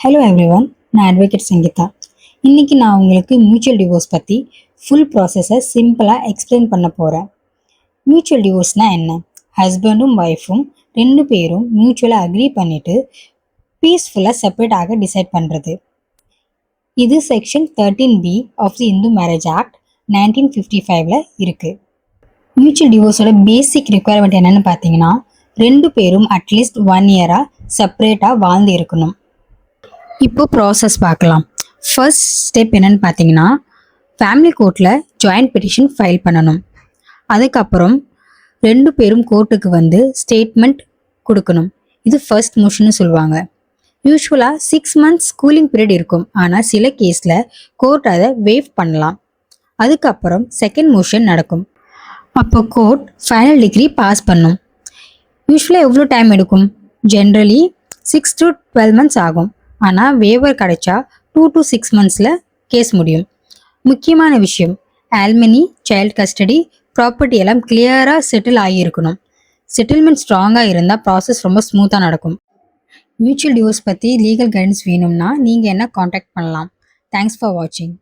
Hello everyone, நான் advocate Sangeetha. இன்னைக்கு நான் உங்களுக்கு மியூச்சுவல் டிவோர்ஸ் பற்றி ஃபுல் ப்ராசஸை சிம்பிளாக எக்ஸ்பிளைன் பண்ண போகிறேன். மியூச்சுவல் டிவோர்ஸ்னால் என்ன? ஹஸ்பண்டும் ஒய்ஃபும் ரெண்டு பேரும் மியூச்சுவலாக அக்ரி பண்ணிவிட்டு பீஸ்ஃபுல்லாக செப்பரேட் ஆக டிசைட் பண்ணுறது. இது section 13B of the Hindu marriage act 1955 இருக்குது. மியூச்சுவல் டிவோர்ஸோட பேசிக் ரிக்குவயர்மெண்ட் என்னென்னு பார்த்தீங்கன்னா, ரெண்டு பேரும் அட்லீஸ்ட் 1 இயராக செப்பரேட்டாக வாழ்ந்து இருக்கணும். இப்போ ப்ராசஸ் பார்க்கலாம். ஃபர்ஸ்ட் ஸ்டெப் என்னன்னு பார்த்தீங்கன்னா, ஃபேமிலி கோர்ட்டில் ஜாயிண்ட் பெட்டிஷன் ஃபைல் பண்ணணும். அதுக்கப்புறம் ரெண்டு பேரும் கோர்ட்டுக்கு வந்து ஸ்டேட்மெண்ட் கொடுக்கணும். இது ஃபர்ஸ்ட் மோஷன்னு சொல்லுவாங்க. யூஸ்வலாக 6 months கூலிங் பீரியட் இருக்கும். ஆனால் சில கேஸில் கோர்ட் அதை வேவ் பண்ணலாம். அதுக்கப்புறம் செகண்ட் மோஷன் நடக்கும். அப்போ கோர்ட் ஃபைனல் டிகிரி பாஸ் பண்ணும். யூஸ்வலாக எவ்வளோ டைம் எடுக்கும்? ஜென்ரலி 6 to 12 months ஆகும். ஆனால் வேவர் கிடைச்சா 2 to 6 monthsல கேஸ் முடியும். முக்கியமான விஷயம், ஆல்மனி, சைல்ட் கஸ்டடி, ப்ராப்பர்ட்டி எல்லாம் கிளியராக செட்டில் ஆகியிருக்கணும். செட்டில்மெண்ட் ஸ்ட்ராங்காக இருந்தால் ப்ராசஸ் ரொம்ப ஸ்மூத்தாக நடக்கும். மியூச்சுவல் டிவோர்ஸ் பற்றி லீகல் கைடன்ஸ் வேணும்னா நீங்கள் என்ன காண்டாக்ட் பண்ணலாம். தேங்க்ஸ் ஃபார் வாட்சிங்.